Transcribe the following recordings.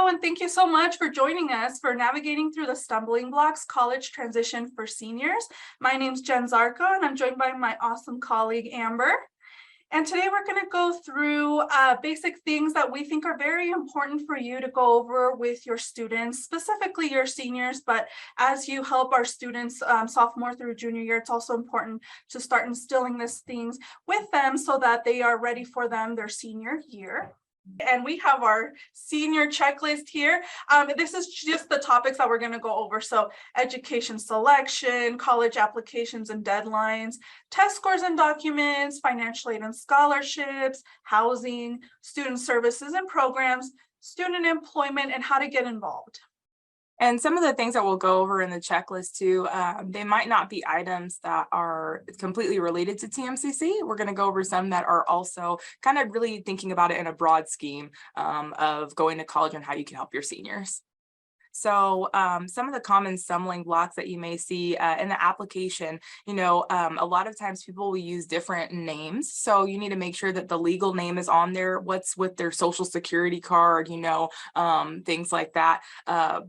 and thank you so much for joining us for navigating through the stumbling blocks college transition for seniors. My name's Jen Zarco, and I'm joined by my awesome colleague, Amber. And today we're going to go through basic things that we think are very important for you to go over with your students, specifically your seniors. But as you help our students sophomore through junior year, it's also important to start instilling these things with them so that they are ready for their senior year. And we have our senior checklist here. This is just the topics that we're going to go over. So education selection, college applications and deadlines, test scores and documents, financial aid and scholarships, housing, student services and programs, student employment, and how to get involved. And some of the things that we'll go over in the checklist too, they might not be items that are completely related to TMCC. We're going to go over some that are also kind of really thinking about it in a broad scheme of going to college and how you can help your seniors. So some of the common stumbling blocks that you may see in the application, a lot of times people will use different names. So you need to make sure that the legal name is on there, what's with their social security card, things like that.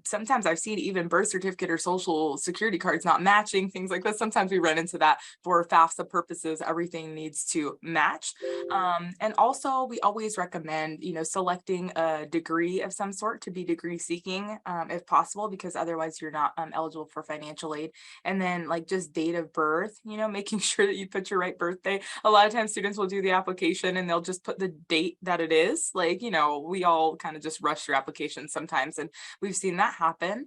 Sometimes I've seen even birth certificate or social security cards not matching, things like that. Sometimes we run into that. For FAFSA purposes, everything needs to match. And also we always recommend, selecting a degree of some sort to be degree seeking if possible, because otherwise you're not eligible for financial aid. And then just date of birth, making sure that you put your right birthday. A lot of times students will do the application and they'll just put the date that it is. We all kind of just rush your application sometimes, and we've seen that happen.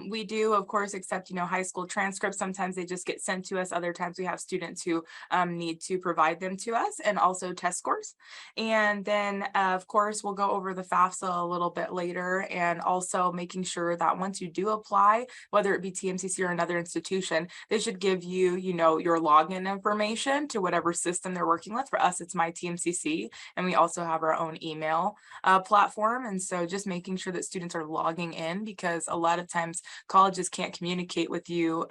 We do, of course, accept, high school transcripts. Sometimes they just get sent to us. Other times we have students who need to provide them to us, and also test scores. And then, of course, we'll go over the FAFSA a little bit later, and also making sure that once you do apply, whether it be TMCC or another institution, they should give you, your login information to whatever system they're working with. For us, it's My TMCC, and we also have our own email platform. And so just making sure that students are logging in, because a lot of times colleges can't communicate with you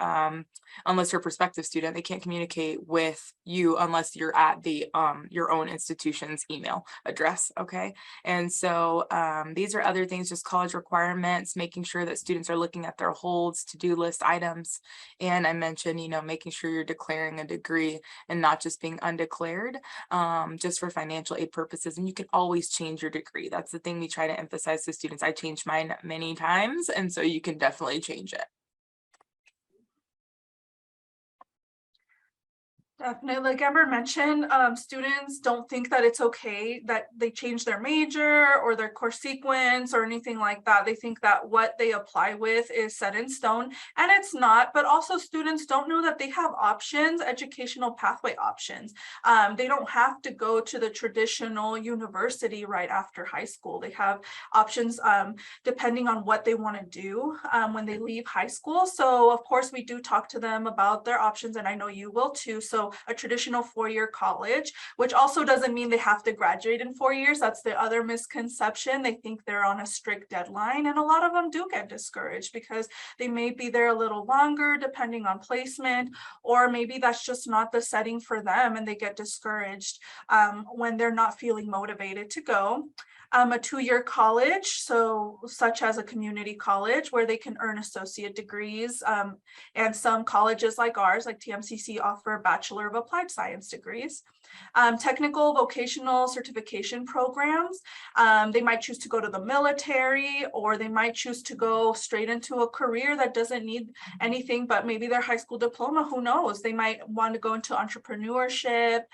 unless you're a prospective student. They can't communicate with you unless you're at the your own institution's email address. Okay. And so these are other things, just college requirements, making sure that students are looking at their holds, to-do list items. And I mentioned, making sure you're declaring a degree and not just being undeclared, just for financial aid purposes. And you can always change your degree. That's the thing we try to emphasize to students. I changed mine many times, and so you can definitely change it. Definitely, like Amber mentioned, students don't think that it's okay that they change their major or their course sequence or anything like that. They think that what they apply with is set in stone, and it's not. But also students don't know that they have options, educational pathway options. They don't have to go to the traditional university right after high school. They have options depending on what they want to do when they leave high school. So of course we do talk to them about their options, and I know you will too. So a traditional four-year college, which also doesn't mean they have to graduate in 4 years. That's the other misconception. They think they're on a strict deadline, and a lot of them do get discouraged because they may be there a little longer depending on placement, or maybe that's just not the setting for them and they get discouraged when they're not feeling motivated to go. A two-year college, so such as a community college, where they can earn associate degrees, and some colleges like ours, like TMCC, offer Bachelor of Applied Science degrees. Technical vocational certification programs. They might choose to go to the military, or they might choose to go straight into a career that doesn't need anything but maybe their high school diploma. Who knows? They might want to go into entrepreneurship.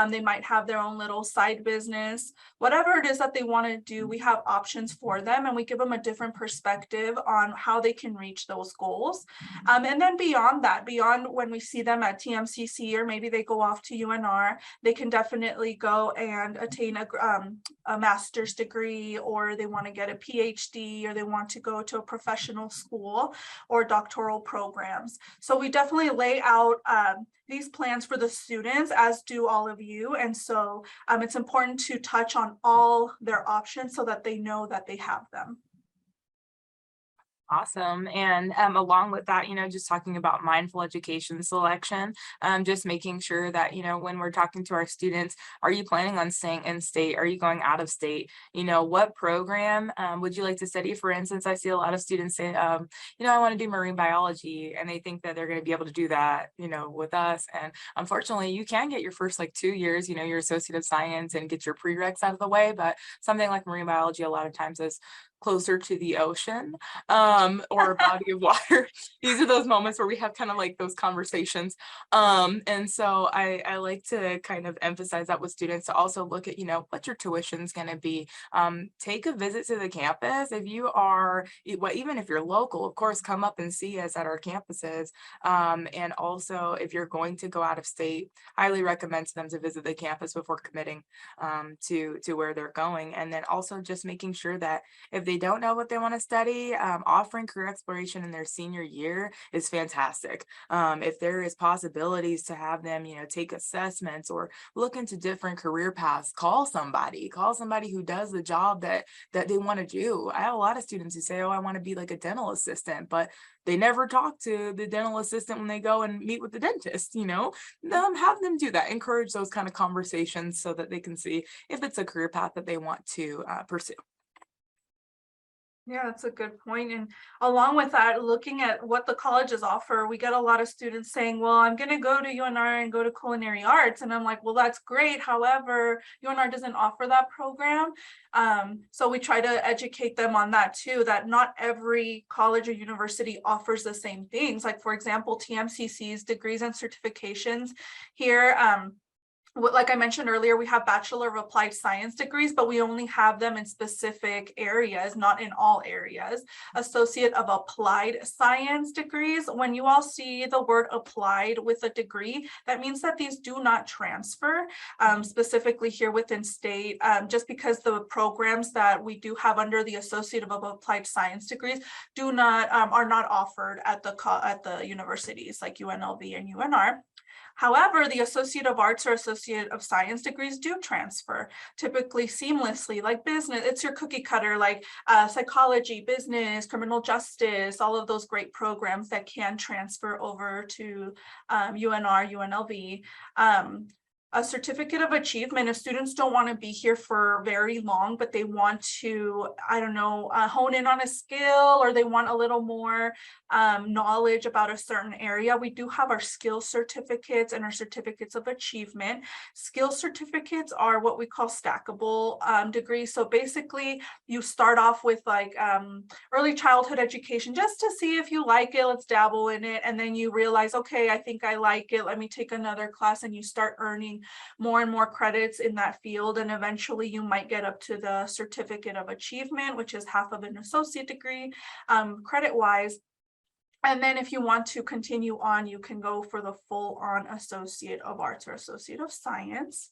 They might have their own little side business. Whatever it is that they want to do, we have options for them, and we give them a different perspective on how they can reach those goals. And then beyond that, beyond when we see them at TMCC, or maybe they go off to UNR, they can definitely go and attain a master's degree, or they want to get a PhD, or they want to go to a professional school or doctoral programs. So we definitely lay out these plans for the students, as do all of you. And so it's important to touch on all their options so that they know that they have them. Awesome. And along with that, just talking about mindful education selection, just making sure that, when we're talking to our students, are you planning on staying in state? Are you going out of state? What program would you like to study? For instance, I see a lot of students say, I want to do marine biology, and they think that they're going to be able to do that, with us. And unfortunately, you can get your first like 2 years, your associate of science and get your prereqs out of the way. But something like marine biology, a lot of times is closer to the ocean or a body of water. These are those moments where we have kind of like those conversations. And so I like to kind of emphasize that with students to also look at, what your tuition's going to be. Take a visit to the campus. If you are, even if you're local, of course, come up and see us at our campuses. And also, if you're going to go out of state, highly recommend to them to visit the campus before committing to where they're going. And then also just making sure that if they don't know what they want to study, offering career exploration in their senior year is fantastic. If there is possibilities to have them, take assessments or look into different career paths, call somebody who does the job that they want to do. I have a lot of students who say, oh, I want to be like a dental assistant, but they never talk to the dental assistant when they go and meet with the dentist, have them do that. Encourage those kind of conversations so that they can see if it's a career path that they want to pursue. Yeah, that's a good point. And along with that, looking at what the colleges offer, we get a lot of students saying, well, I'm going to go to UNR and go to culinary arts. And I'm like, well, that's great. However, UNR doesn't offer that program. So we try to educate them on that too, that not every college or university offers the same things. Like, for example, TMCC's degrees and certifications here, like I mentioned earlier, we have Bachelor of Applied Science degrees, but we only have them in specific areas, not in all areas. Associate of Applied Science degrees, when you all see the word applied with a degree, that means that these do not transfer, specifically here within state, just because the programs that we do have under the Associate of Applied Science degrees do not are not offered at the universities like UNLV and UNR. However, the Associate of Arts or Associate of Science degrees do transfer, typically seamlessly, like business. It's your cookie cutter, like psychology, business, criminal justice, all of those great programs that can transfer over to UNR, UNLV. A certificate of achievement, if students don't want to be here for very long, but they want to, I don't know, hone in on a skill, or they want a little more knowledge about a certain area, we do have our skill certificates and our certificates of achievement. Skill certificates are what we call stackable degrees. So basically, you start off with like early childhood education just to see if you like it, let's dabble in it. And then you realize, okay, I think I like it, let me take another class, and you start earning more and more credits in that field. And eventually you might get up to the certificate of achievement, which is half of an associate degree credit wise. And then if you want to continue on, you can go for the full on Associate of Arts or Associate of Science.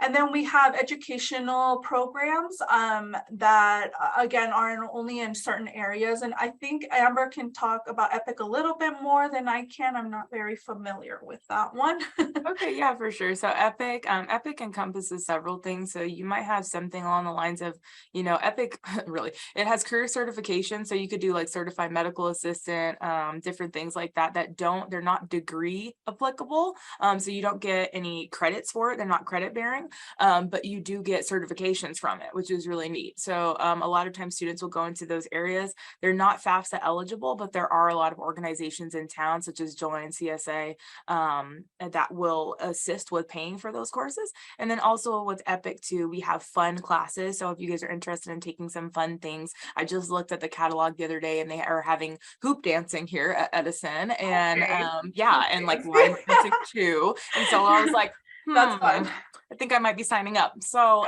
And then we have educational programs that, again, are only in certain areas. And I think Amber can talk about EPIC a little bit more than I can. I'm not very familiar with that one. Okay, yeah, for sure. So EPIC encompasses several things. So you might have something along the lines of, EPIC really, it has career certification. So you could do like certified medical assistant, different things like that, they're not degree applicable. So you don't get any credits for it. They're not credit bearing, but you do get certifications from it, which is really neat. So a lot of times students will go into those areas. They're not FAFSA eligible, but there are a lot of organizations in town, such as Join CSA, that will assist with paying for those courses. And then also with EPIC too, we have fun classes. So if you guys are interested in taking some fun things, I just looked at the catalog the other day, and they are having hoop dancing here at Edison, and yeah, and like line dancing too. And so I was like, That's fun. I think I might be signing up. So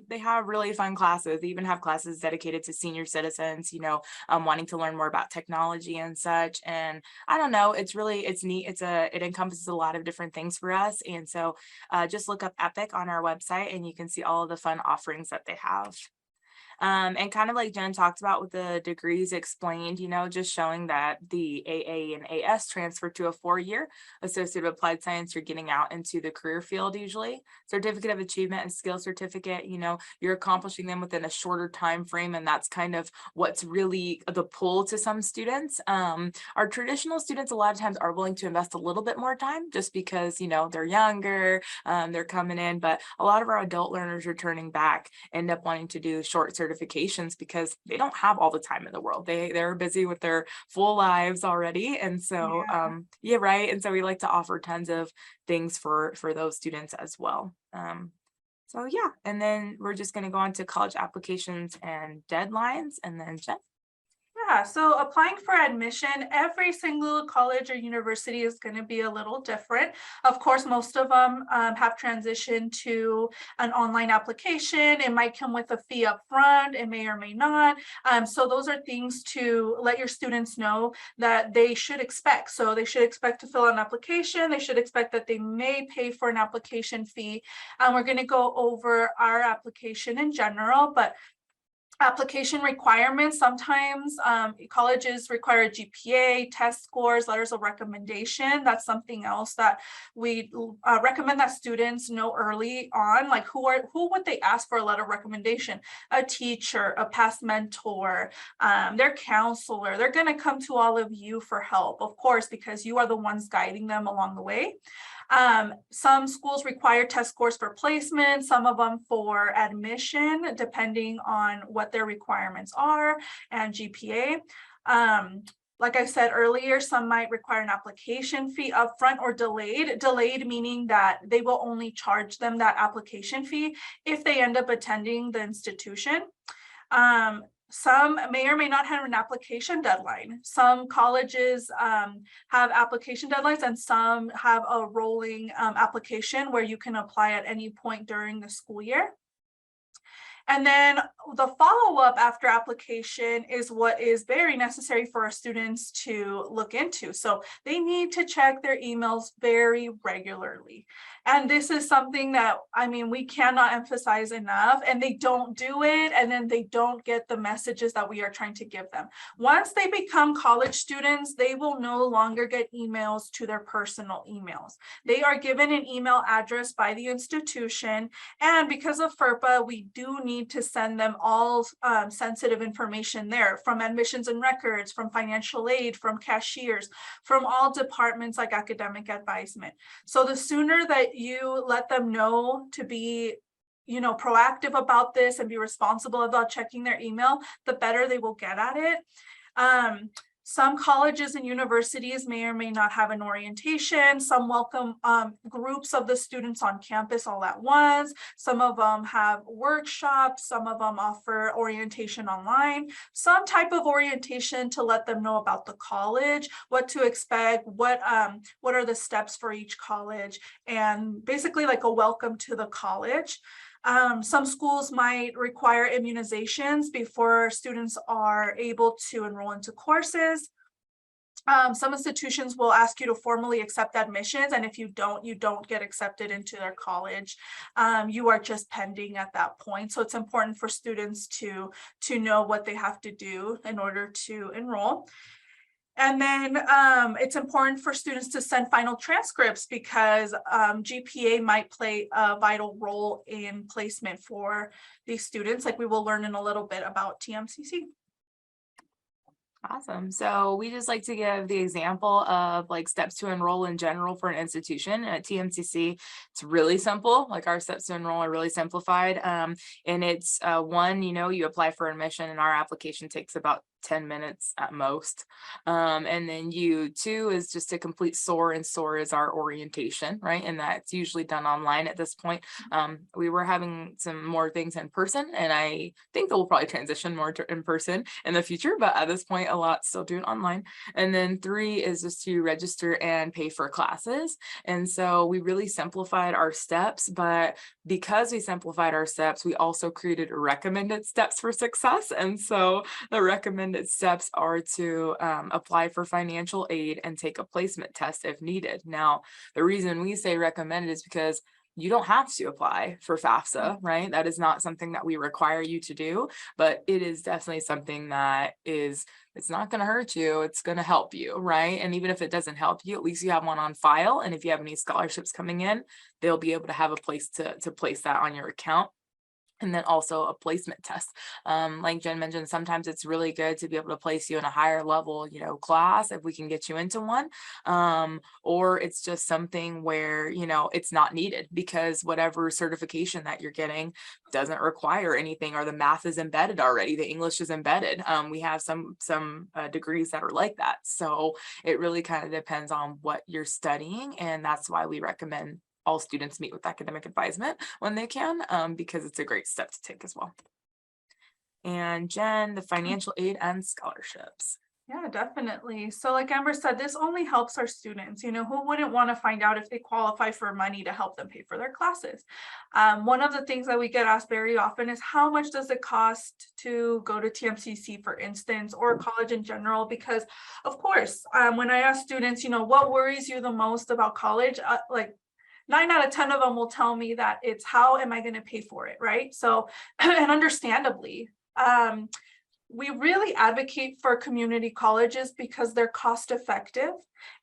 they have really fun classes. They even have classes dedicated to senior citizens, wanting to learn more about technology and such. And I don't know, it's neat. It encompasses a lot of different things for us. And so just look up EPIC on our website, and you can see all of the fun offerings that they have. And kind of like Jen talked about with the degrees explained, just showing that the AA and AS transfer to a 4-year associate of applied science, you're getting out into the career field usually. Certificate of achievement and skill certificate, you're accomplishing them within a shorter time frame, and that's kind of what's really the pull to some students. Our traditional students a lot of times are willing to invest a little bit more time just because they're younger, they're coming in, but a lot of our adult learners returning back end up wanting to do short certifications because they don't have all the time in the world. They're busy with their full lives already, and so yeah, right. And so we like to offer tons of things for those students as well. So yeah, and then we're just going to go on to college applications and deadlines, and then Jen. Yeah, so applying for admission, every single college or university is going to be a little different. Of course, most of them have transitioned to an online application. It might come with a fee up front, it may or may not. So those are things to let your students know that they should expect. So they should expect to fill out an application. They should expect that they may pay for an application fee. We're going to go over our application in general, but application requirements, sometimes colleges require a GPA, test scores, letters of recommendation. That's something else that we recommend that students know early on, like who would they ask for a letter of recommendation? A teacher, a past mentor, their counselor. They're going to come to all of you for help, of course, because you are the ones guiding them along the way. Some schools require test scores for placement, some of them for admission, depending on what their requirements are, and GPA. Like I said earlier, some might require an application fee upfront or delayed. Delayed meaning that they will only charge them that application fee if they end up attending the institution. Some may or may not have an application deadline. Some colleges have application deadlines, and some have a rolling application where you can apply at any point during the school year. And then the follow-up after application is what is very necessary for our students to look into. So they need to check their emails very regularly. And this is something that, I mean, we cannot emphasize enough, and they don't do it, and then they don't get the messages that we are trying to give them. Once they become college students, they will no longer get emails to their personal emails. They are given an email address by the institution, and because of FERPA, we do need to send them all sensitive information there, from admissions and records, from financial aid, from cashiers, from all departments like academic advisement. So the sooner that you let them know to be proactive about this and be responsible about checking their email, the better they will get at it. Some colleges and universities may or may not have an orientation. Some welcome groups of the students on campus all at once. Some of them have workshops. Some of them offer orientation online. Some type of orientation to let them know about the college, what to expect, what are the steps for each college, and basically like a welcome to the college. Some schools might require immunizations before students are able to enroll into courses. Some institutions will ask you to formally accept admissions, and if you don't get accepted into their college. You are just pending at that point. So it's important for students to know what they have to do in order to enroll. And then it's important for students to send final transcripts, because GPA might play a vital role in placement for these students, like we will learn in a little bit about TMCC. Awesome. So we just like to give the example of like steps to enroll in general for an institution. At TMCC, it's really simple. Like our steps to enroll are really simplified. And it's one, you apply for admission, and our application takes about 10 minutes at most. And then two is just to complete SOAR, and SOAR is our orientation, right? And that's usually done online at this point. We were having some more things in person, and I think that we'll probably transition more to in person in the future, but at this point, a lot still do it online. And then 3 is just to register and pay for classes. And so we really simplified our steps, but because we simplified our steps, we also created recommended steps for success. And so the recommended steps are to apply for financial aid and take a placement test if needed. Now, the reason we say recommended is because you don't have to apply for FAFSA, right? That is not something that we require you to do, but it is definitely something that is, it's not going to hurt you. It's going to help you, right? And even if it doesn't help you, at least you have one on file. And if you have any scholarships coming in, they'll be able to have a place to place that on your account. And then also a placement test. Like Jen mentioned, sometimes it's really good to be able to place you in a higher level, class if we can get you into one. Or it's just something where, it's not needed because whatever certification that you're getting doesn't require anything, or the math is embedded already. The English is embedded. We have some degrees that are like that. So it really kind of depends on what you're studying. And that's why we recommend all students meet with academic advisement when they can, because it's a great step to take as well. And Jen, the financial aid and scholarships. Yeah, definitely. So like Amber said, this only helps our students. Who wouldn't want to find out if they qualify for money to help them pay for their classes? One of the things that we get asked very often is how much does it cost to go to TMCC, for instance, or college in general? Because of course, when I ask students, what worries you the most about college? Like 9 out of 10 of them will tell me that it's how am I going to pay for it, right? So, and understandably, we really advocate for community colleges because they're cost effective,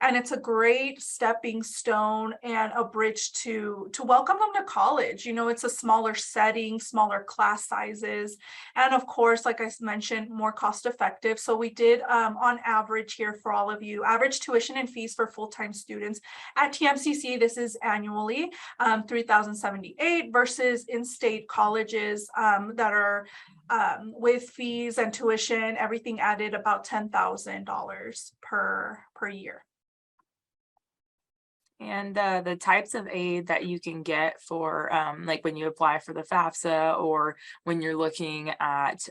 and it's a great stepping stone and a bridge to welcome them to college. It's a smaller setting, smaller class sizes, and of course, like I mentioned, more cost effective. So we did on average here for all of you, average tuition and fees for full-time students at TMCC, this is annually, $3,078 versus in-state colleges that are with fees and tuition, everything added, about $10,000 per year. And the types of aid that you can get for like when you apply for the FAFSA, or when you're looking at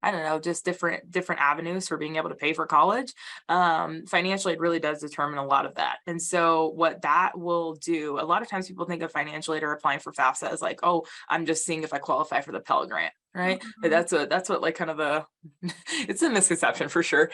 I don't know, just different avenues for being able to pay for college. Financial aid really does determine a lot of that. And so what that will do, a lot of times people think of financial aid or applying for FAFSA as like, oh, I'm just seeing if I qualify for the Pell Grant. Right. But that's what like kind of the it's a misconception for sure.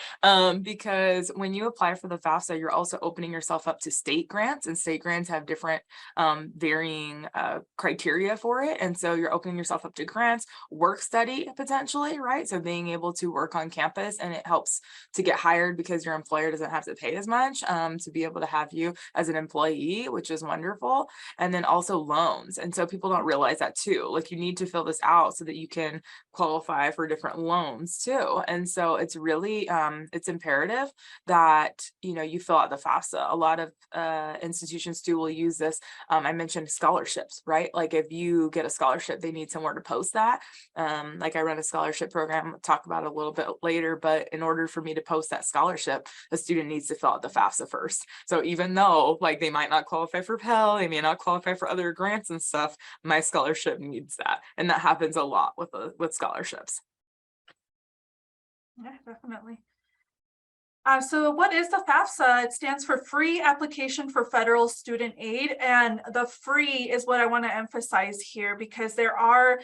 Because when you apply for the FAFSA, you're also opening yourself up to state grants, and state grants have different varying criteria for it. And so you're opening yourself up to grants, work study potentially, right? So being able to work on campus, and it helps to get hired because your employer doesn't have to pay as much to be able to have you as an employee, which is wonderful. And then also loans. And so people don't realize that too. Like you need to fill this out so that you can qualify for different loans too. And so it's really it's imperative that you fill out the FAFSA. A lot of institutions too will use this. I mentioned scholarships, right? Like if you get a scholarship, they need somewhere to post that. Like I run a scholarship program, I'll talk about it a little bit later, but in order for me to post that scholarship, the student needs to fill out the FAFSA first. So even though like they might not qualify for Pell, they may not qualify for other grants and stuff, my scholarship needs that. And that happens a lot with scholarships. Yeah, definitely. So what is the FAFSA? It stands for Free Application for Federal Student Aid, and the free is what I want to emphasize here, because there are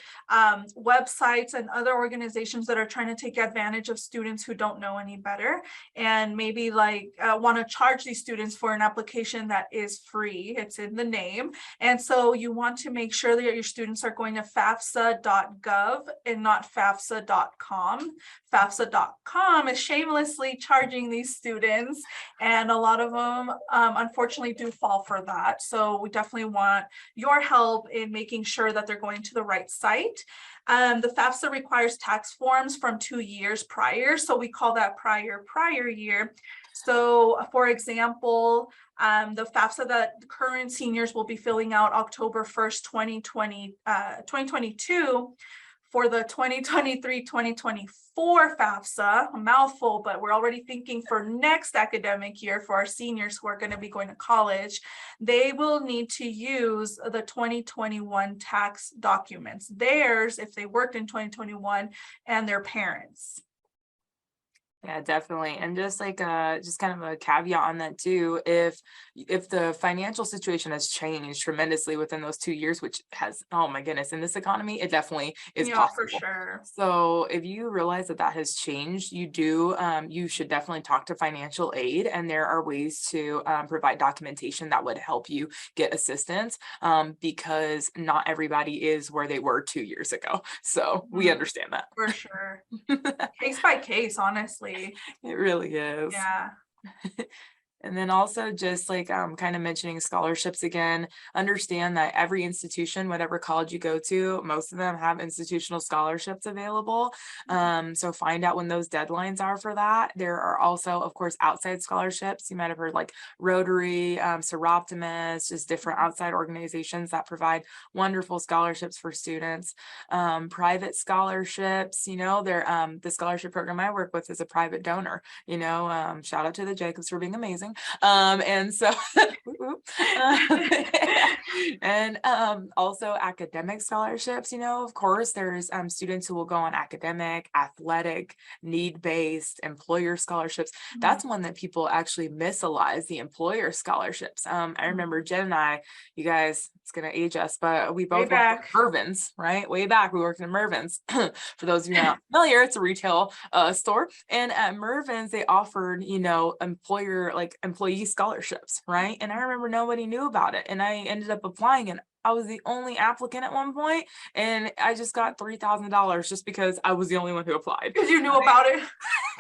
websites and other organizations that are trying to take advantage of students who don't know any better, and maybe like want to charge these students for an application that is free. It's in the name. And so you want to make sure that your students are going to FAFSA.gov and not FAFSA.com. FAFSA.com is shamelessly charging these students, and a lot of them unfortunately do fall for that. So we definitely want your help in making sure that they're going to the right site. The FAFSA requires tax forms from 2 years prior, so we call that prior year. So for example, the FAFSA that current seniors will be filling out October 1st, 2022, for the 2023-2024 FAFSA, a mouthful, but we're already thinking for next academic year for our seniors who are going to be going to college, they will need to use the 2021 tax documents, theirs if they worked in 2021, and their parents. Yeah, definitely. And just like just kind of a caveat on that too, if the financial situation has changed tremendously within those 2 years, which has, oh my goodness, in this economy, it definitely is Yeah, for possible. sure. So if you realize that that has changed, you should definitely talk to financial aid, and there are ways to provide documentation that would help you get assistance, because not everybody is where they were 2 years ago. So we Mhm, understand that. for sure. Case by case, honestly. It really is. Yeah. And then also just like kind of mentioning scholarships again, understand that every institution, whatever college you go to, most of them have institutional scholarships available. So find out when those deadlines are for that. There are also, of course, outside scholarships. You might have heard like Rotary, Seroptimus, just different outside organizations that provide wonderful scholarships for students. Private scholarships, they're the scholarship program I work with is a private donor. Shout out to the Jacobs for being amazing. And so whoop, whoop. And also academic scholarships, of course, there's students who will go on academic, athletic, need-based, employer scholarships. That's one that people actually miss a lot, is the employer scholarships. I remember Jen and I, you guys, it's gonna age us, but we Way both worked at back. Mervyn's, right? Way back, we worked at Mervyn's. For those of you not familiar, it's a retail store. And at Mervyn's, they offered, employee scholarships, right? And I remember nobody knew about it. And I ended up applying, and I was the only applicant at one point, and I just got $3,000 just because I was the only one who applied. Because you knew about it.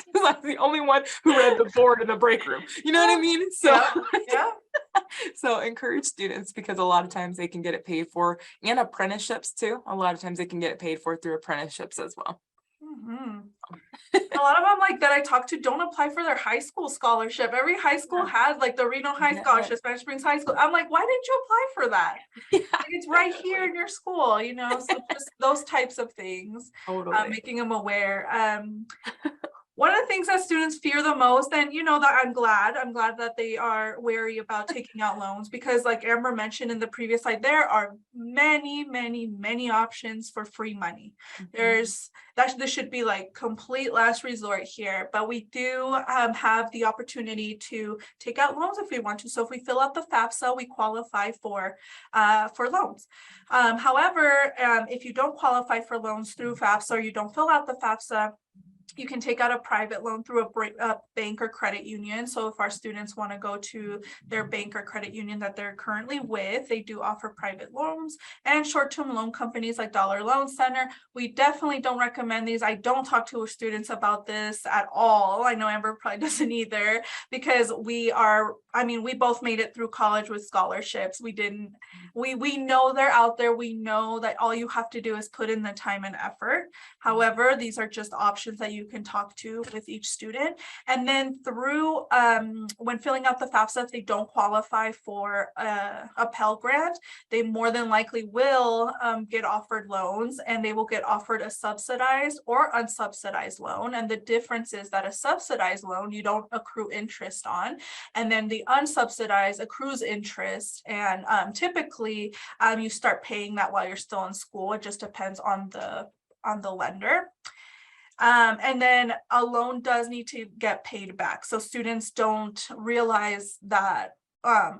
Because I was the only one who read the board in the break room. You know what I mean? So Yeah. Yeah. so encourage students, because a lot of times they can get it paid for, and apprenticeships too. A lot of times they can get it paid for through apprenticeships as well. Mhm. A lot of them like that I talked to don't apply for their high school scholarship. Every high school has like the Reno High Yeah. Scholarship, Spanish Springs High School. I'm like, why didn't you apply for that? Yeah, Like, it's right here in your school, so just those types of things, totally. making them aware. One of the things that students fear the most, and that I'm glad that they are wary about taking out loans, because like Amber mentioned in the previous slide, there are many, many, many options for free money. This should be like complete last resort here, but we do have the opportunity to take out loans if we want to. So if we fill out the FAFSA, we qualify for loans. However, if you don't qualify for loans through FAFSA, or you don't fill out the FAFSA, you can take out a private loan through a bank or credit union. So if our students want to go to their bank or credit union that they're currently with, they do offer private loans, and short-term loan companies like Dollar Loan Center. We definitely don't recommend these. I don't talk to students about this at all. I know Amber probably doesn't either, because we both made it through college with scholarships. We know they're out there. We know that all you have to do is put in the time and effort. However, these are just options that you can talk to with each student. And then through when filling out the FAFSA, if they don't qualify for a Pell Grant, they more than likely will get offered loans, and they will get offered a subsidized or unsubsidized loan. And the difference is that a subsidized loan you don't accrue interest on, and then the unsubsidized accrues interest. And typically you start paying that while you're still in school. It just depends on the lender. And then a loan does need to get paid back. So students don't realize that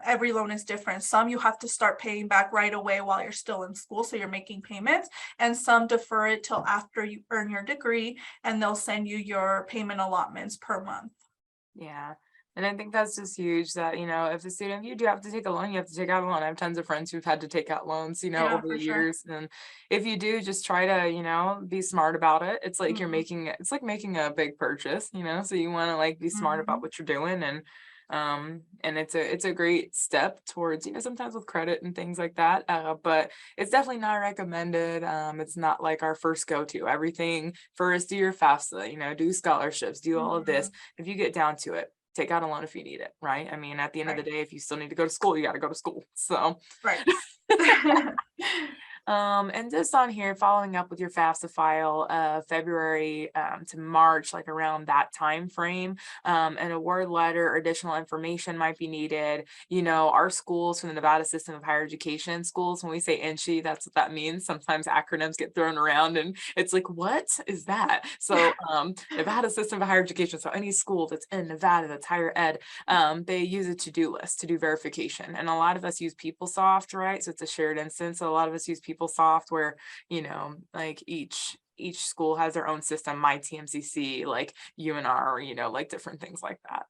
every loan is different. Some you have to start paying back right away while you're still in school, so you're making payments, and some defer it till after you earn your degree, and they'll send you your payment allotments per month. Yeah. And I think that's just huge that, if you do have to take a loan, you have to take out a loan. I have tons of friends who've had to take out loans, Yeah, over for the sure. years. And if you do, just try to, be smart about it. It's like Mhm. it's like making a big purchase, so you want to like be smart about Mhm. what you're doing. And it's a great step towards, sometimes with credit and things like that. But it's definitely not recommended. It's not like our first go-to. Everything first, do your FAFSA, do scholarships, do all of this. Mhm. If you get down to it, take out a loan if you need it, right? I mean, at the end of the Right. day, if you still need to go to school, you got to go to school. So, Right. And just on here, following up with your FAFSA file, February to March, like around that time frame, an award letter or additional information might be needed. You know, our schools from the Nevada System of Higher Education schools, when we say NSHE, that's what that means. Sometimes acronyms get thrown around and it's like, what is that? So Nevada System of Higher Education, so any school that's in Nevada that's higher ed, they use a to-do list to do verification. And a lot of us use PeopleSoft, right? So it's a shared instance. So a lot of us use PeopleSoft where, you know, like each school has their own system, my TMCC, like UNR, you know, like different things like that.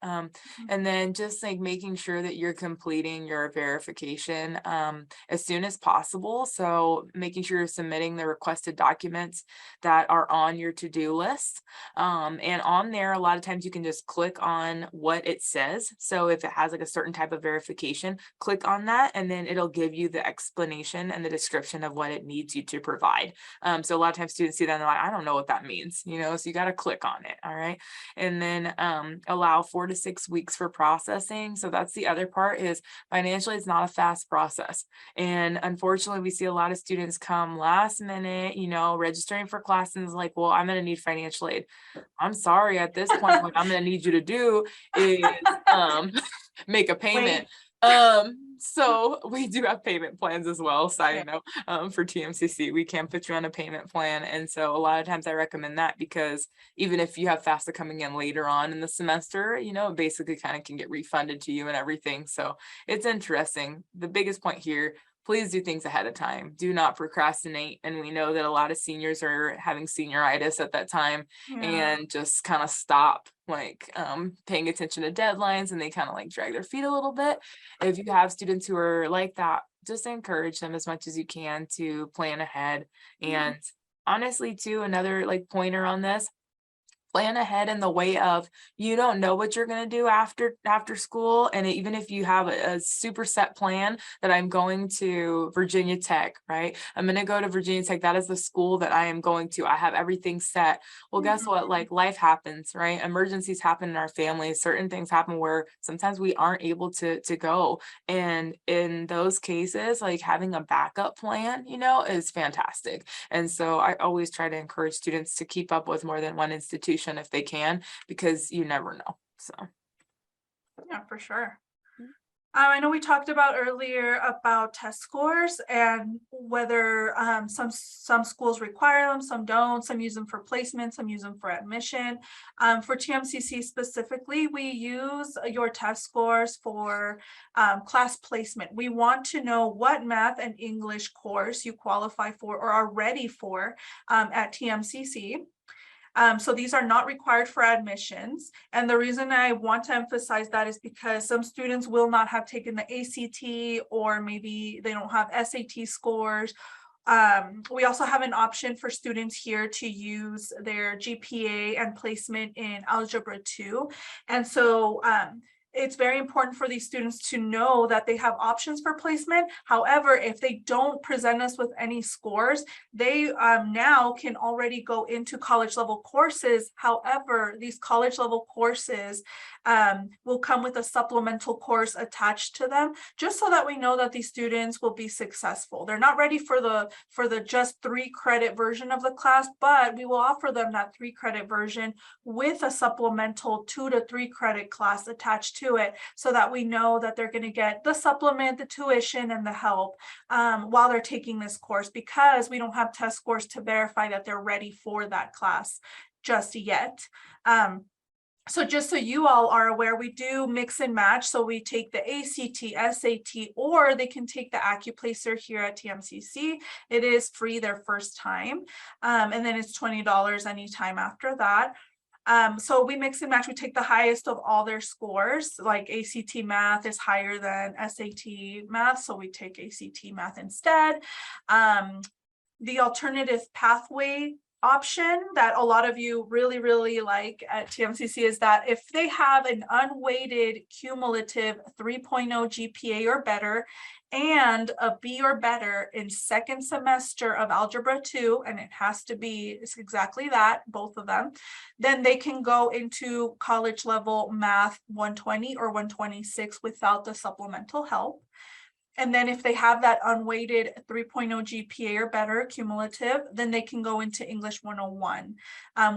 And then just like making sure that you're completing your verification as soon as possible. So making sure you're submitting the requested documents that are on your to-do list. And on there, a lot of times you can just click on what it says. So if it has like a certain type of verification, click on that, and then it'll give you the explanation and the description of what it needs you to provide. So a lot of times students see that and they're like, I don't know what that means, you know, so you got to click on it. All right. And then allow 4 to 6 weeks for processing. So that's the other part, is financially, it's not a fast process. And unfortunately, we see a lot of students come last minute, you know, registering for classes like, well, I'm going to need financial aid. I'm sorry, at this point, what I'm going to need you to do is make a payment. So we do have payment plans as well, side note, for TMCC, we can put you on a payment plan. And so a lot of times I recommend that, because even if you have FAFSA coming in later on in the semester, you know, it basically kind of can get refunded to you and everything. So it's interesting. The biggest point here, please do things ahead of time. Do not procrastinate. And we know that a lot of seniors are having senioritis at that time, and just kind of stop like paying attention to deadlines, and they kind of like drag their feet a little bit. If you have students who are like that, just encourage them as much as you can to plan ahead. And honestly too, another like pointer on this, plan ahead in the way of, you don't know what you're going to do after school. And even if you have a super set plan that I'm going to Virginia Tech, right? I'm going to go to Virginia Tech. That is the school that I am going to. I have everything set. Well, guess what? Like life happens, right? Emergencies happen in our families. Certain things happen where sometimes we aren't able to go. And in those cases, like having a backup plan, you know, is fantastic. And so I always try to encourage students to keep up with more than one institution if they can, because you never know. So yeah, for sure. I know we talked about earlier about test scores and whether some schools require them, some don't, some use them for placement, some use them for admission. For TMCC specifically, we use your test scores for class placement. We want to know what math and English course you qualify for or are ready for at TMCC. So these are not required for admissions. And the reason I want to emphasize that is because some students will not have taken the ACT, or maybe they don't have SAT scores. We also have an option for students here to use their GPA and placement in Algebra 2. And so it's very important for these students to know that they have options for placement. However, if they don't present us with any scores, they now can already go into college level courses. However, these college level courses will come with a supplemental course attached to them, just so that we know that these students will be successful. They're not ready for the just 3 credit version of the class, but we will offer them that 3 credit version with a supplemental 2 to 3 credit class attached to it, so that we know that they're going to get the supplement, the tuition, and the help while they're taking this course, because we don't have test scores to verify that they're ready for that class just yet. So just so you all are aware, we do mix and match. So we take the ACT, SAT, or they can take the AccuPlacer here at TMCC. It is free their first time. And then it's $20 anytime after that. So we mix and match. We take the highest of all their scores, like ACT math is higher than SAT math, so we take ACT math instead. The alternative pathway option that a lot of you really like at TMCC is that if they have an unweighted cumulative 3.0 GPA or better and a B or better in second semester of Algebra 2, and it has to be exactly that, both of them, then they can go into college level math 120 or 126 without the supplemental help. And then if they have that unweighted 3.0 GPA or better cumulative, then they can go into English 101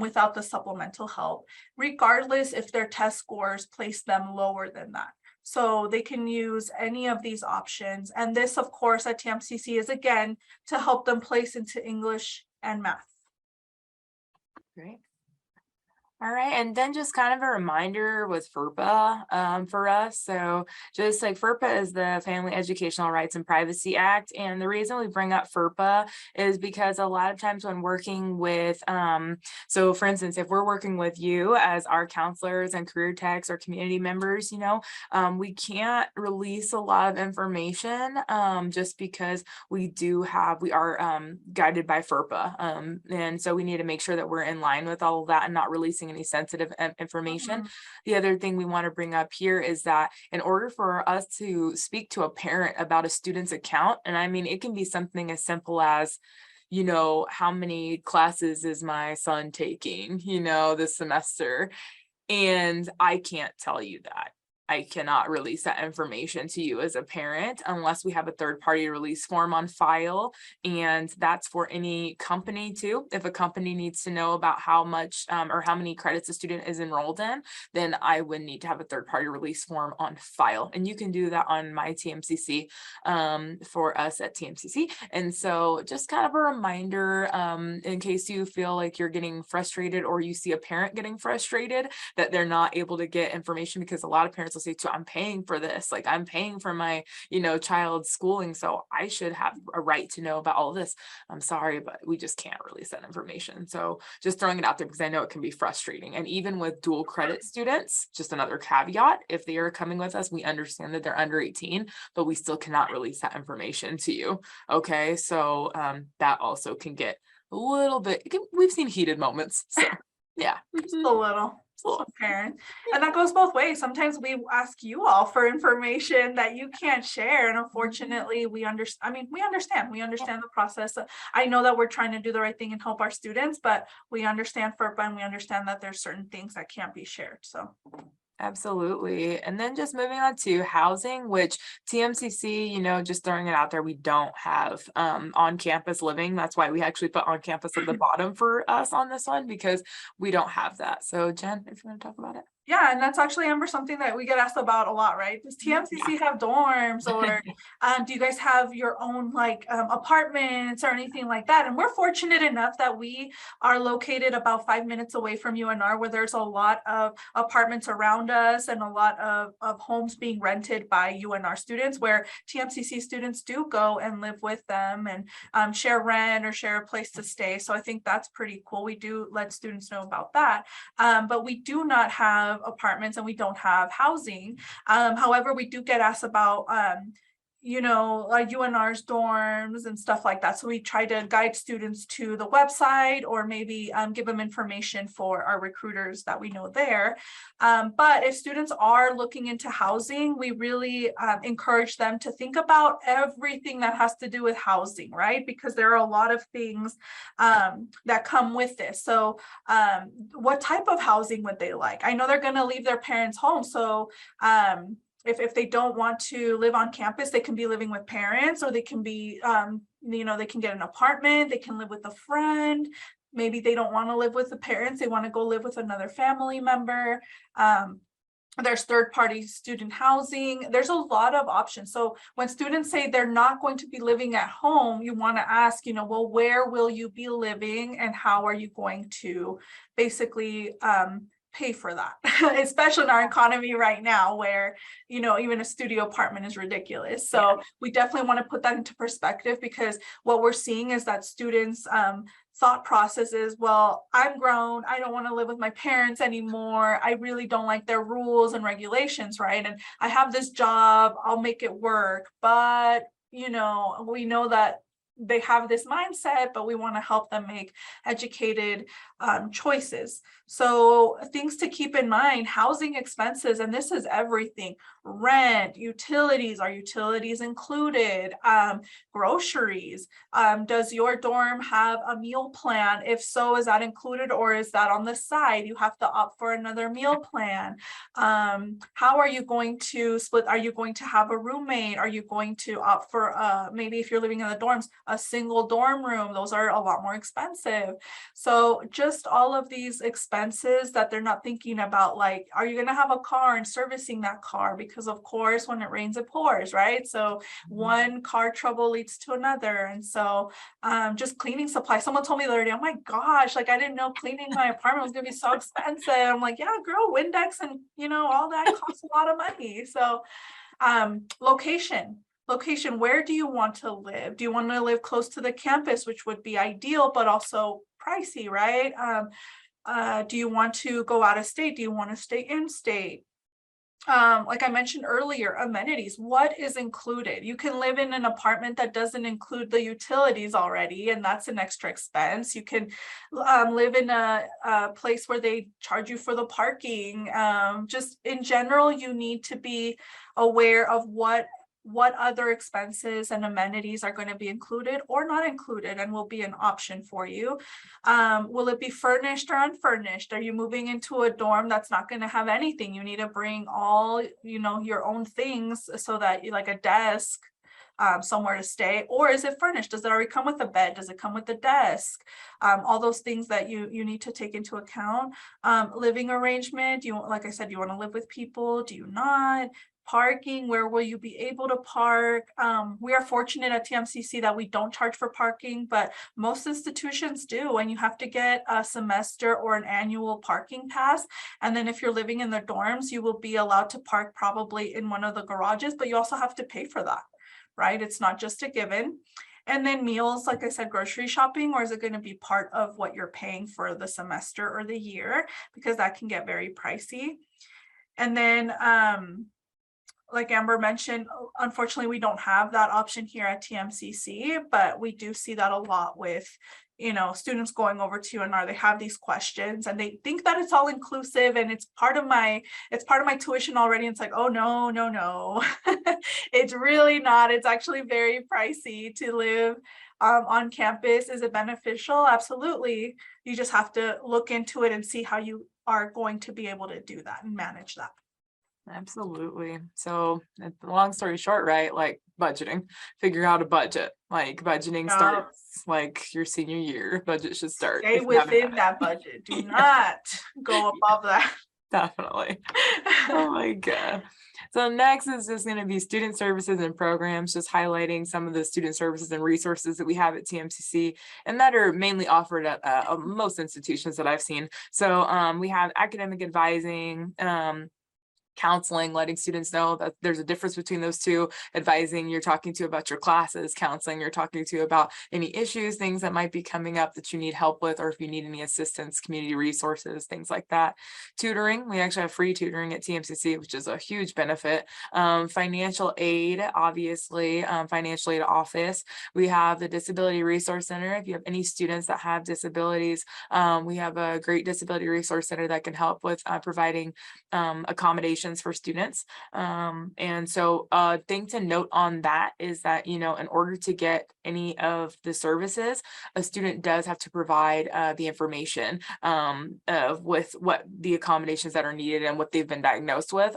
without the supplemental help, regardless if their test scores place them lower than that. So they can use any of these options. And this, of course, at TMCC is again to help them place into English and math. Great. All right, and then just kind of a reminder with FERPA for us. So just like FERPA is the Family Educational Rights and Privacy Act. And the reason we bring up FERPA is because a lot of times when working with, so for instance, if we're working with you as our counselors and career techs or community members, you know, we can't release a lot of information just because we are guided by FERPA. And so we need to make sure that we're in line with all of that and not releasing any sensitive information. The other thing we want to bring up here is that in order for us to speak to a parent about a student's account, and I mean, it can be something as simple as, you know, how many classes is my son taking, you know, this semester? And I can't tell you that. I cannot release that information to you as a parent unless we have a third-party release form on file. And that's for any company too. If a company needs to know about how much or how many credits a student is enrolled in, then I would need to have a third-party release form on file. And you can do that on my TMCC for us at TMCC. And so just kind of a reminder in case you feel like you're getting frustrated or you see a parent getting frustrated that they're not able to get information, because a lot of parents will say, so I'm paying for this, like I'm paying for my, you know, child's schooling, so I should have a right to know about all of this. I'm sorry, but we just can't release that information. So just throwing it out there because I know it can be frustrating. And even with dual credit students, just another caveat, if they are coming with us, we understand that they're under 18, but we still cannot release that information to you. Okay, so that also can get a little bit, we've seen heated moments. So yeah. Just a little. Parent, and that goes both ways. Sometimes we ask you all for information that you can't share, and unfortunately we understand. I mean, we understand the process. I know that we're trying to do the right thing and help our students, but we understand FERPA and we understand that there's certain things that can't be shared. So absolutely. And then just moving on to housing, which TMCC, you know, just throwing it out there, we don't have on-campus living. That's why we actually put on campus at the bottom for us on this one, because we don't have that. So Jen, if you want to talk about it. Yeah, and that's actually, Amber, something that we get asked about a lot, right? Does TMCC have dorms, or do you guys have your own like apartments or anything like that? And we're fortunate enough that we are located about 5 minutes away from UNR, where there's a lot of apartments around us and a lot of homes being rented by UNR students, where TMCC students do go and live with them and share rent or share a place to stay. So I think that's pretty cool. We do let students know about that, but we do not have apartments and we don't have housing. However, we do get asked about you know, like UNR's dorms and stuff like that. So we try to guide students to the website, or maybe give them information for our recruiters that we know there. But if students are looking into housing, we really encourage them to think about everything that has to do with housing, right? Because there are a lot of things that come with this. So what type of housing would they like? I know they're going to leave their parents' home. So if they don't want to live on campus, they can be living with parents, or they can be, you know, they can get an apartment, they can live with a friend. Maybe they don't want to live with the parents, they want to go live with another family member. There's third-party student housing. There's a lot of options. So when students say they're not going to be living at home, you want to ask, you know, well, where will you be living and how are you going to basically pay for that, especially in our economy right now, where, you know, even a studio apartment is ridiculous. So we definitely want to put that into perspective, because what we're seeing is that students thought process is, well, I'm grown, I don't want to live with my parents anymore, I really don't like their rules and regulations, right? And I have this job, I'll make it work. But you know, we know that they have this mindset, but we want to help them make educated choices. So things to keep in mind: housing expenses, and this is everything: rent, utilities, are utilities included? Groceries. Does your dorm have a meal plan? If so, is that included, or is that on the side? You have to opt for another meal plan. How are you going to split? Are you going to have a roommate? Are you going to opt for maybe, if you're living in the dorms, a single dorm room? Those are a lot more expensive. So just all of these expenses that they're not thinking about, like, are you going to have a car and servicing that car? Because of course, when it rains, it pours, right? So one car trouble leads to another. And so just cleaning supplies. Someone told me the other day, oh my gosh, like, I didn't know cleaning my apartment was going to be so expensive. I'm like, yeah, girl, Windex and, you know, all that costs a lot of money. So location, where do you want to live? Do you want to live close to the campus, which would be ideal, but also pricey, right? Do you want to go out of state? Do you want to stay in state? Like I mentioned earlier, amenities, what is included? You can live in an apartment that doesn't include the utilities already, and that's an extra expense. You can live in a place where they charge you for the parking. Just in general, you need to be aware of what other expenses and amenities are going to be included or not included and will be an option for you. Will it be furnished or unfurnished? Are you moving into a dorm that's not going to have anything? You need to bring all, you know, your own things, so that you, like a desk, somewhere to stay. Or is it furnished? Does it already come with a bed? Does it come with a desk? All those things that you need to take into account. Living arrangement, do you, like I said, do you want to live with people? Do you not? Parking, where will you be able to park? We are fortunate at TMCC that we don't charge for parking, but most institutions do, and you have to get a semester or an annual parking pass. And then if you're living in the dorms, you will be allowed to park probably in one of the garages, but you also have to pay for that, right? It's not just a given. And then meals, like I said, grocery shopping, or is it going to be part of what you're paying for the semester or the year? Because that can get very pricey. And then like Amber mentioned, unfortunately, we don't have that option here at TMCC, but we do see that a lot with, you know, students going over to UNR. They have these questions and they think that it's all inclusive and it's part of my tuition already. It's like, oh no, no, no. It's really not. It's actually very pricey to live on campus. Is it beneficial? Absolutely. You just have to look into it and see how you are going to be able to do that and manage that. Absolutely. So long story short, right? Like budgeting, figure out a budget. Like budgeting starts like your senior year. Budget should start. Stay within that budget. Do not go above that. Definitely. Oh my God. So next is just going to be student services and programs, just highlighting some of the student services and resources that we have at TMCC and that are mainly offered at most institutions that I've seen. So we have academic advising, counseling, letting students know that there's a difference between those two. Advising, you're talking to about your classes. Counseling, you're talking to about any issues, things that might be coming up that you need help with, or if you need any assistance, community resources, things like that. Tutoring, we actually have free tutoring at TMCC, which is a huge benefit. Financial aid, obviously, financial aid office. We have the Disability Resource Center. If you have any students that have disabilities, we have a great Disability Resource Center that can help with providing accommodations for students. And so a thing to note on that is that, you know, in order to get any of the services, a student does have to provide the information with what the accommodations that are needed and what they've been diagnosed with.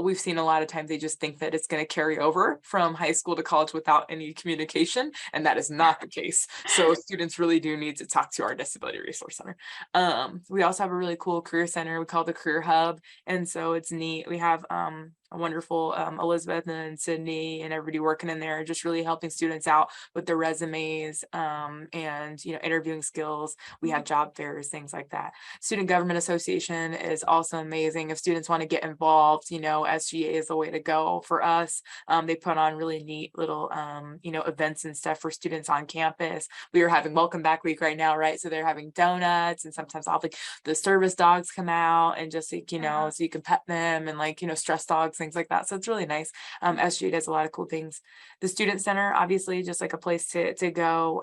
We've seen a lot of times they just think that it's going to carry over from high school to college without any communication, and that is not the case. So students really do need to talk to our Disability Resource Center. We also have a really cool career center we call the Career Hub, and so it's neat. We have a wonderful Elizabeth and Sydney and everybody working in there, just really helping students out with their resumes and, you know, interviewing skills. We have job fairs, things like that. Student Government Association is also amazing. If students want to get involved, you know, SGA is the way to go for us. They put on really neat little, you know, events and stuff for students on campus. We are having Welcome Back Week right now, right? So they're having donuts, and sometimes I'll like the service dogs come out and just like, you know, so you can pet them, and like, you know, stress dogs things like that. So it's really nice. SG does a lot of cool things. The student center, obviously, just like a place to go,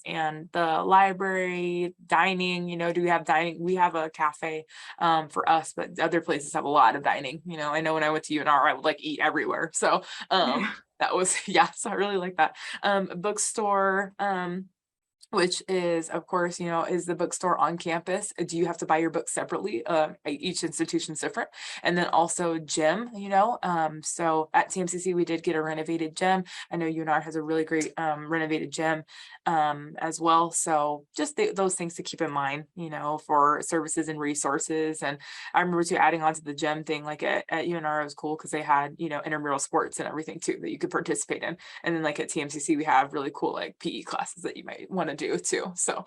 and the library, dining, do we have dining? We have a cafe for us, but other places have a lot of dining. I know when I went to UNR, I would like eat everywhere. So that was, yeah, so I really like that. Bookstore, which is, of course, is the bookstore on campus. Do you have to buy your books separately? Each institution's different. And then also gym, so at TMCC, we did get a renovated gym. I know UNR has a really great renovated gym as well. So just those things to keep in mind, for services and resources. And I remember too, adding on to the gym thing, like at UNR, it was cool because they had, intramural sports and everything too, that you could participate in. And then like at TMCC, we have really cool like PE classes that you might want to do too. So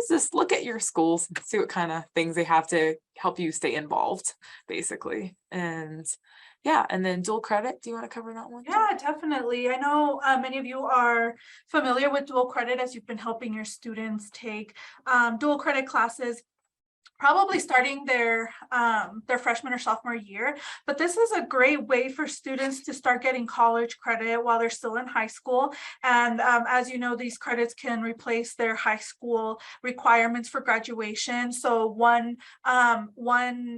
just look at your schools and see what kind of things they have to help you stay involved, basically. And yeah, and then dual credit. Do you want to cover that one? Yeah, definitely. I know many of you are familiar with dual credit as you've been helping your students take dual credit classes, probably starting their freshman or sophomore year. But this is a great way for students to start getting college credit while they're still in high school. And as you know, these credits can replace their high school requirements for graduation. So one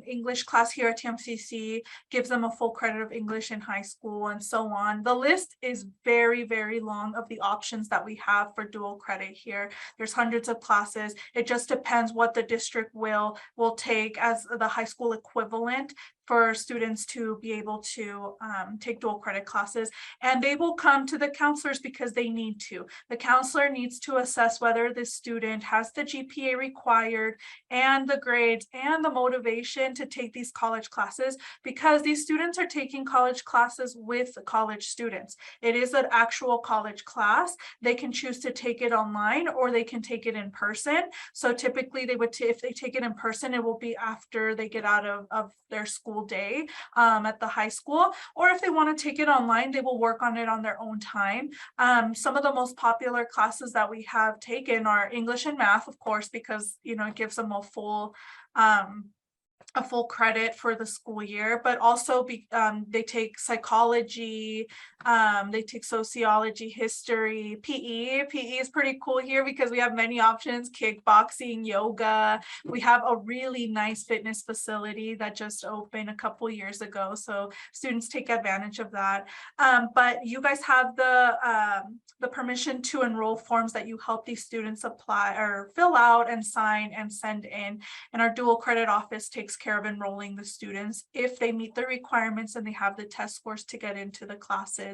English class here at TMCC gives them a full credit of English in high school, and so on. The list is very, very long of the options that we have for dual credit here. There's hundreds of classes. It just depends what the district will take as the high school equivalent for students to be able to take dual credit classes. And they will come to the counselors because they need to. The counselor needs to assess whether the student has the GPA required and the grades and the motivation to take these college classes, because these students are taking college classes with college students. It is an actual college class. They can choose to take it online or they can take it in person. So typically they would, if they take it in person, it will be after they get out of their school day at the high school, or if they want to take it online, they will work on it on their own time. Some of the most popular classes that we have taken are English and math, of course, because it gives them a full credit for the school year, but also they take psychology, they take sociology, history, PE. PE is pretty cool here because we have many options: kickboxing, yoga. We have a really nice fitness facility that just opened a couple years ago, so students take advantage of that. But you guys have the permission to enroll forms that you help these students apply or fill out and sign and send in, and our dual credit office takes care of enrolling the students if they meet the requirements and they have the test scores to get into the classes.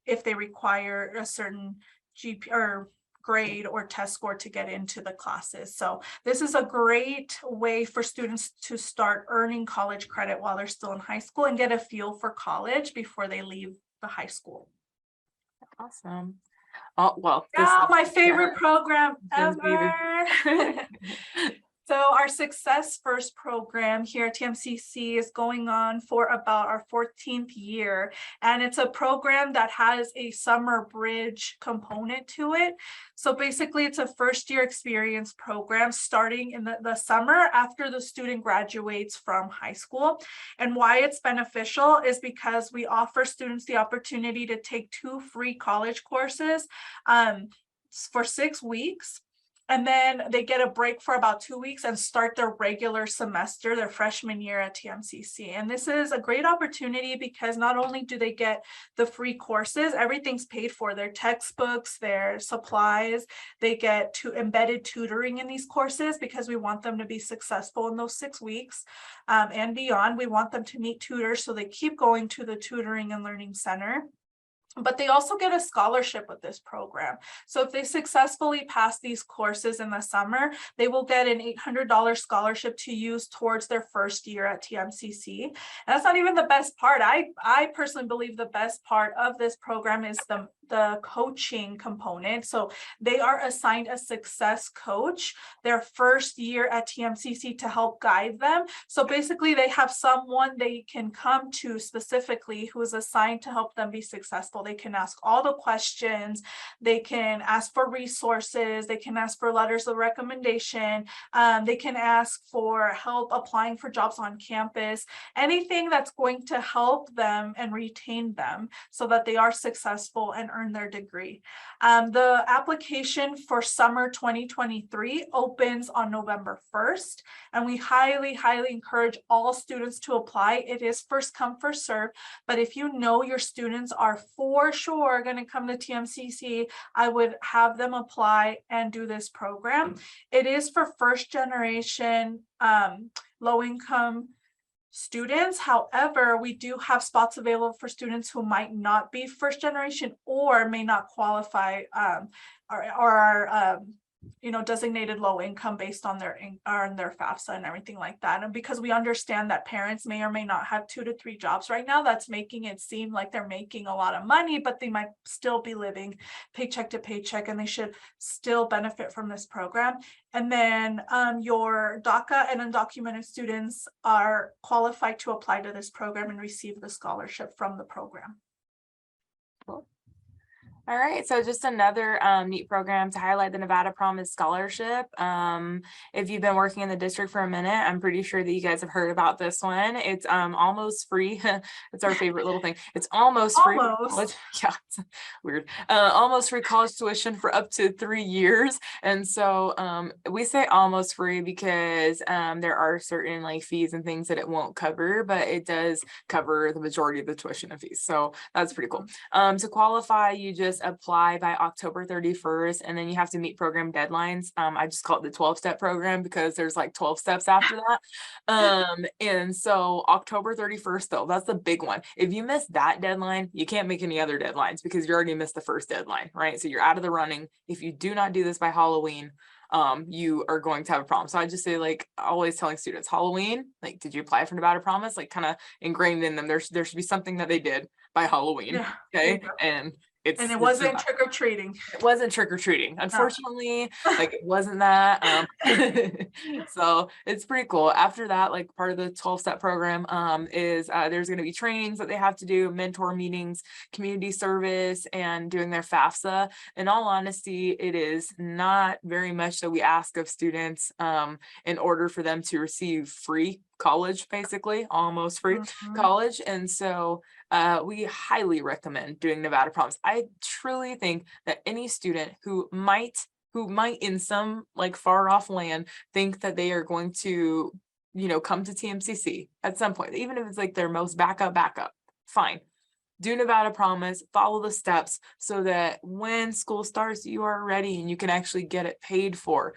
If they require a certain GP or grade or test score to get into the classes. So this is a great way for students to start earning college credit while they're still in high school and get a feel for college before they leave the high school. Awesome. Oh, well, my favorite program ever. So our Success First program here at TMCC is going on for about our 14th year. And it's a program that has a summer bridge component to it. So basically it's a first year experience program starting in the summer after the student graduates from high school. And why it's beneficial is because we offer students the opportunity to take 2 free college courses for 6 weeks. And then they get a break for about 2 weeks and start their regular semester, their freshman year at TMCC. And this is a great opportunity because not only do they get the free courses, everything's paid for: their textbooks, their supplies. They get embedded tutoring in these courses because we want them to be successful in those 6 weeks and beyond. We want them to meet tutors so they keep going to the tutoring and learning center. But they also get a scholarship with this program. So if they successfully pass these courses in the summer, they will get an $800 scholarship to use towards their first year at TMCC. And that's not even the best part. I personally believe the best part of this program is the coaching component. So they are assigned a success coach their first year at TMCC to help guide them. So basically they have someone they can come to specifically who is assigned to help them be successful. They can ask all the questions, they can ask for resources, they can ask for letters of recommendation, they can ask for help applying for jobs on campus, anything that's going to help them and retain them so that they are successful and earn their degree. The application for summer 2023 opens on November 1st, and we highly encourage all students to apply. It is first come, first serve, but if you know your students are for sure going to come to TMCC, I would have them apply and do this program. It is for first generation low income students. However, we do have spots available for students who might not be first generation or may not qualify or are designated low income based on their FAFSA and everything like that. And because we understand that parents may or may not have 2 to 3 jobs right now, that's making it seem like they're making a lot of money, but they might still be living paycheck to paycheck, and they should still benefit from this program. And then your DACA and undocumented students are qualified to apply to this program and receive the scholarship from the program. Cool. All right, so just another neat program to highlight, the Nevada Promise Scholarship. If you've been working in the district for a minute, I'm pretty sure that you guys have heard about this one. It's almost free. It's our favorite little thing. It's almost free. Yeah, it's weird. Almost free college tuition for up to 3 years. And so we say almost free because there are certain like fees and things that it won't cover, but it does cover the majority of the tuition and fees. So that's pretty cool. To qualify, you just apply by October 31st, and then you have to meet program deadlines. I just call it the 12-step program because there's like 12 steps after that. And so October 31st, though, that's the big one. If you miss that deadline, you can't make any other deadlines because you already missed the first deadline, right? So you're out of the running. If you do not do this by Halloween, you are going to have a problem. So I just say, like, always telling students, Halloween, like, did you apply for Nevada Promise? Like, kind of ingrained in them. There should be something that they did by Halloween. Yeah, okay. And it wasn't trick-or-treating. It wasn't trick-or-treating, unfortunately. Like, it wasn't that. So it's pretty cool. After that, like, part of the 12-step program is there's going to be trainings that they have to do, mentor meetings, community service, and doing their FAFSA. In all honesty, it is not very much that we ask of students in order for them to receive free college, basically, almost free college. And so we highly recommend doing Nevada Promise. I truly think that any student who might in some like far off land think that they are going to, come to TMCC at some point, even if it's like their most backup, fine. Do Nevada Promise, follow the steps so that when school starts, you are ready and you can actually get it paid for.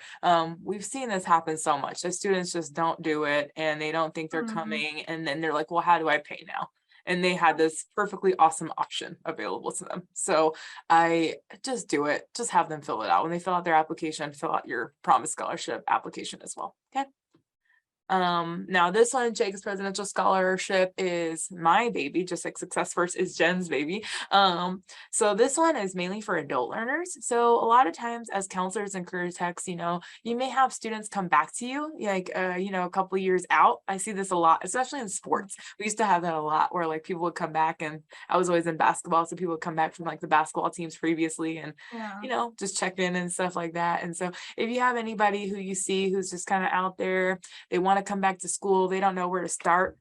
We've seen this happen so much that students just don't do it and they don't think they're coming. And then they're like, well, how do I pay now? And they had this perfectly awesome option available to them. So I just do it. Just have them fill it out. When they fill out their application, fill out your Promise Scholarship application as well. Okay. Now this one, Jake's Presidential Scholarship, is my baby, just like Success First is Jen's baby. So this one is mainly for adult learners. So a lot of times as counselors and career techs, you may have students come back to you like, a couple of years out. I see this a lot, especially in sports. We used to have that a lot where like people would come back, and I was always in basketball. So people would come back from like the basketball teams previously and, just check in and stuff like that. And so if you have anybody who you see who's just kind of out there, they want to come back to school, they don't know where to start,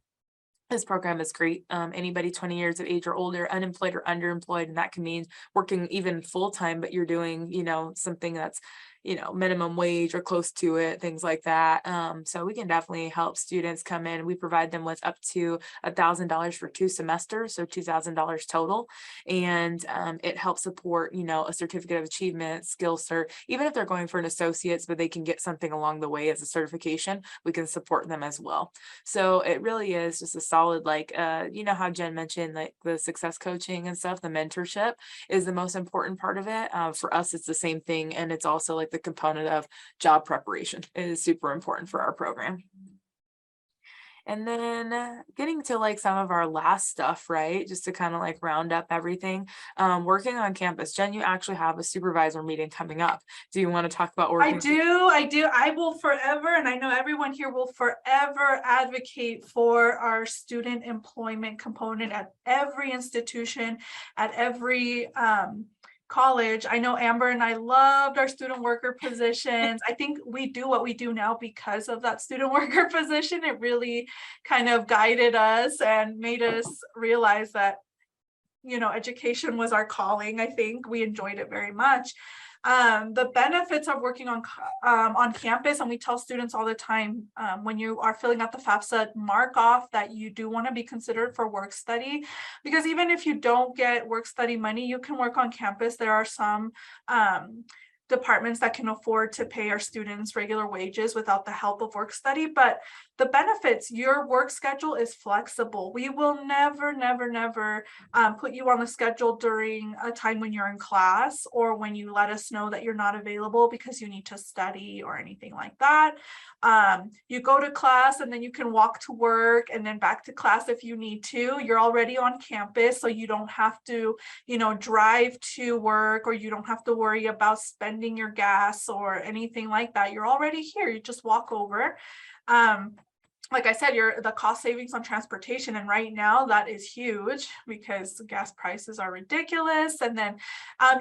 this program is great. Anybody 20 years of age or older, unemployed or underemployed, and that can mean working even full-time, but you're doing, something that's, minimum wage or close to it, things like that. So we can definitely help students come in. We provide them with up to $1,000 for 2 semesters, so $2,000 total. And it helps support, a certificate of achievement, skill cert, even if they're going for an associate's, but they can get something along the way as a certification, we can support them as well. So it really is just a solid, like, how Jen mentioned, like the success coaching and stuff, the mentorship is the most important part of it. For us, it's the same thing. And it's also like the component of job preparation. It is super important for our program. And then getting to like some of our last stuff, right? Just to kind of like round up everything. Working on campus. Jen, you actually have a supervisor meeting coming up. Do you want to talk about I working? do. I will forever, and I know everyone here will forever advocate for our student employment component at every institution, at every college. I know Amber and I loved our student worker positions. I think we do what we do now because of that student worker position. It really kind of guided us and made us realize that, education was our calling. I think we enjoyed it very much. The benefits of working on campus, and we tell students all the time, when you are filling out the FAFSA, mark off that you do want to be considered for work study, because even if you don't get work study money, you can work on campus. There are some departments that can afford to pay our students regular wages without the help of work study. But the benefits, your work schedule is flexible. We will never put you on the schedule during a time when you're in class, or when you let us know that you're not available because you need to study or anything like that. You go to class and then you can walk to work and then back to class if you need to. You're already on campus, so you don't have to, drive to work, or you don't have to worry about spending your gas or anything like that. You're already here. You just walk over. Like I said, the cost savings on transportation, and right now that is huge because gas prices are ridiculous. And then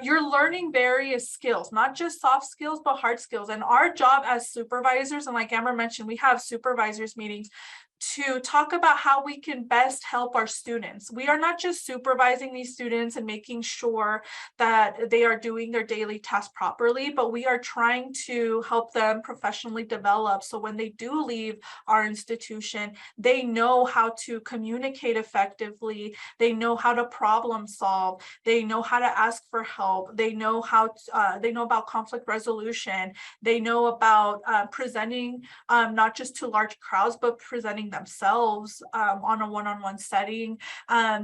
you're learning various skills, not just soft skills, but hard skills. And our job as supervisors, and like Amber mentioned, we have supervisors meetings to talk about how we can best help our students. We are not just supervising these students and making sure that they are doing their daily tasks properly, but we are trying to help them professionally develop. So when they do leave our institution, they know how to communicate effectively. They know how to problem solve. They know how to ask for help. They know they know about conflict resolution. They know about presenting not just to large crowds, but presenting themselves on a one-on-one setting.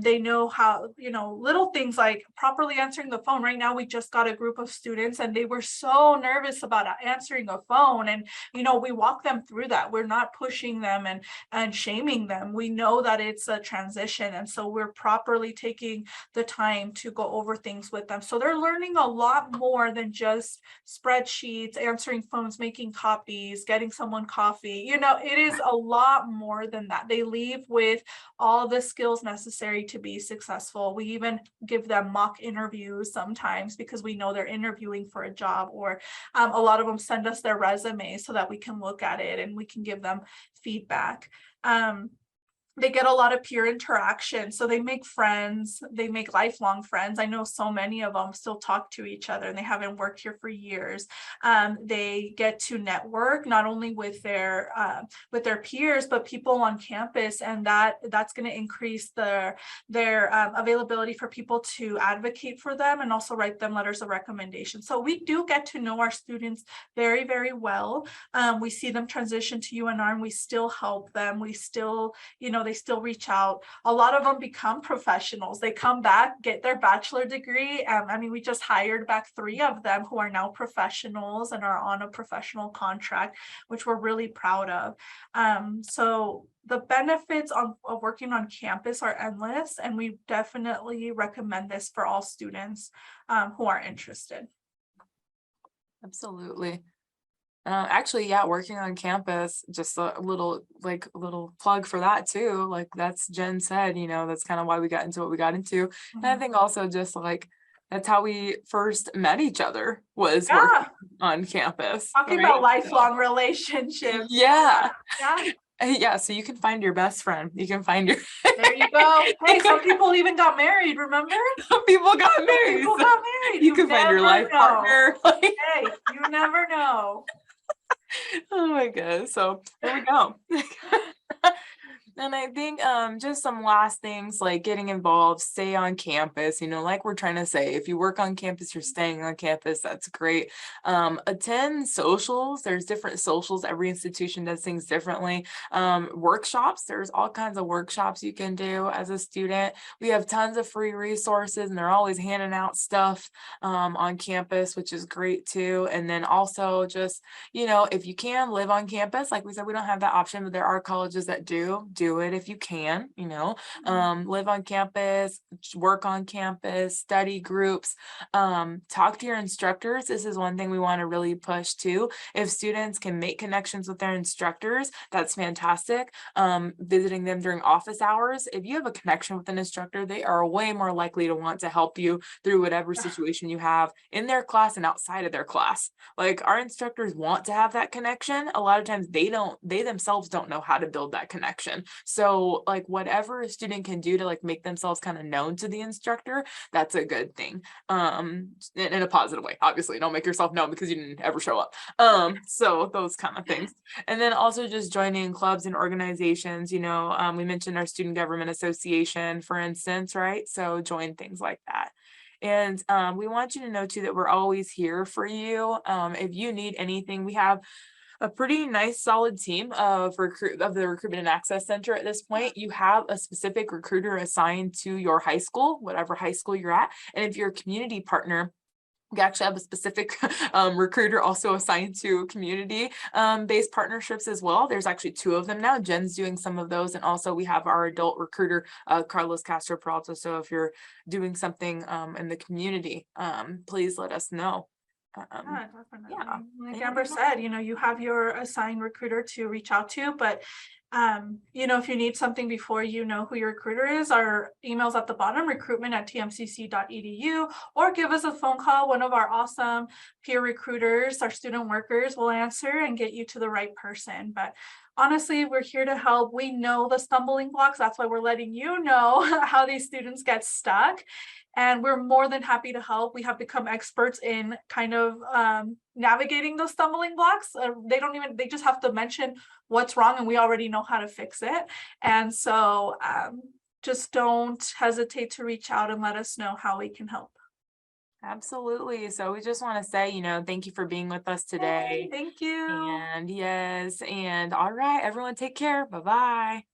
They know how, little things like properly answering the phone. Right now, we just got a group of students and they were so nervous about answering a phone. And, we walk them through that. We're not pushing them and shaming them. We know that it's a transition. And so we're properly taking the time to go over things with them. So they're learning a lot more than just spreadsheets, answering phones, making copies, getting someone coffee. It is a lot more than that. They leave with all the skills necessary to be successful. We even give them mock interviews sometimes because we know they're interviewing for a job, or a lot of them send us their resume so that we can look at it and we can give them feedback. They get a lot of peer interaction. So they make friends, they make lifelong friends. I know so many of them still talk to each other and they haven't worked here for years. They get to network not only with their peers, but people on campus. And that's going to increase their availability for people to advocate for them and also write them letters of recommendation. So we do get to know our students very, very well. We see them transition to UNR and we still help them. We still, they still reach out. A lot of them become professionals. They come back, get their bachelor degree. We just hired back 3 of them who are now professionals and are on a professional contract, which we're really proud of. So the benefits of working on campus are endless, and we definitely recommend this for all students who are interested. Absolutely. Actually, yeah, working on campus, just a little plug for that too. Like that's Jen said, that's kind of why we got into what we got into. And I think also just like that's how we first met each other, was working on campus. Talking about lifelong relationships. Yeah. Yeah. Yeah, so you can find your best friend. You can find your There you go. Hey, some people even got married, remember? Some people got married. People got married. You can find your life partner. Hey, you never know. Oh my God. So there we go. And I think just some last things like getting involved, stay on campus, like we're trying to say, if you work on campus, you're staying on campus, that's great. Attend socials. There's different socials. Every institution does things differently. Workshops, there's all kinds of workshops you can do as a student. We have tons of free resources and they're always handing out stuff on campus, which is great too. And then also just, if you can live on campus, like we said, we don't have that option, but there are colleges that do it if you can, live on campus, work on campus, study groups, talk to your instructors. This is one thing we want to really push too. If students can make connections with their instructors, that's fantastic. Visiting them during office hours. If you have a connection with an instructor, they are way more likely to want to help you through whatever situation you have in their class and outside of their class. Like our instructors want to have that connection. A lot of times they themselves don't know how to build that connection. So like whatever a student can do to like make themselves kind of known to the instructor, that's a good thing. In a positive way, obviously don't make yourself known because you didn't ever show up. So those kind of things. And then also just joining clubs and organizations, we mentioned our student government association, for instance, right? So join things like that. And we want you to know too that we're always here for you. If you need anything, we have a pretty nice solid team of the Recruitment and Access Center at this point. You have a specific recruiter assigned to your high school, whatever high school you're at. And if you're a community partner, we actually have a specific recruiter also assigned to community based partnerships as well. There's actually 2 of them now. Jen's doing some of those. And also we have our adult recruiter, Carlos Castro Peralta. So if you're doing something in the community, please let us know. Yeah, definitely. Yeah. Like Amber said, you have your assigned recruiter to reach out to, but if you need something before you know who your recruiter is, our email's at the bottom, recruitment@tmcc.edu, or give us a phone call. One of our awesome peer recruiters, our student workers, will answer and get you to the right person. But honestly, we're here to help. We know the stumbling blocks. That's why we're letting you know how these students get stuck. And we're more than happy to help. We have become experts in kind of navigating those stumbling blocks. They just have to mention what's wrong and we already know how to fix it. And so just don't hesitate to reach out and let us know how we can help. Absolutely. So we just want to say, thank you for being with us today. Thank you. And yes, and all right, everyone take care. Bye-bye.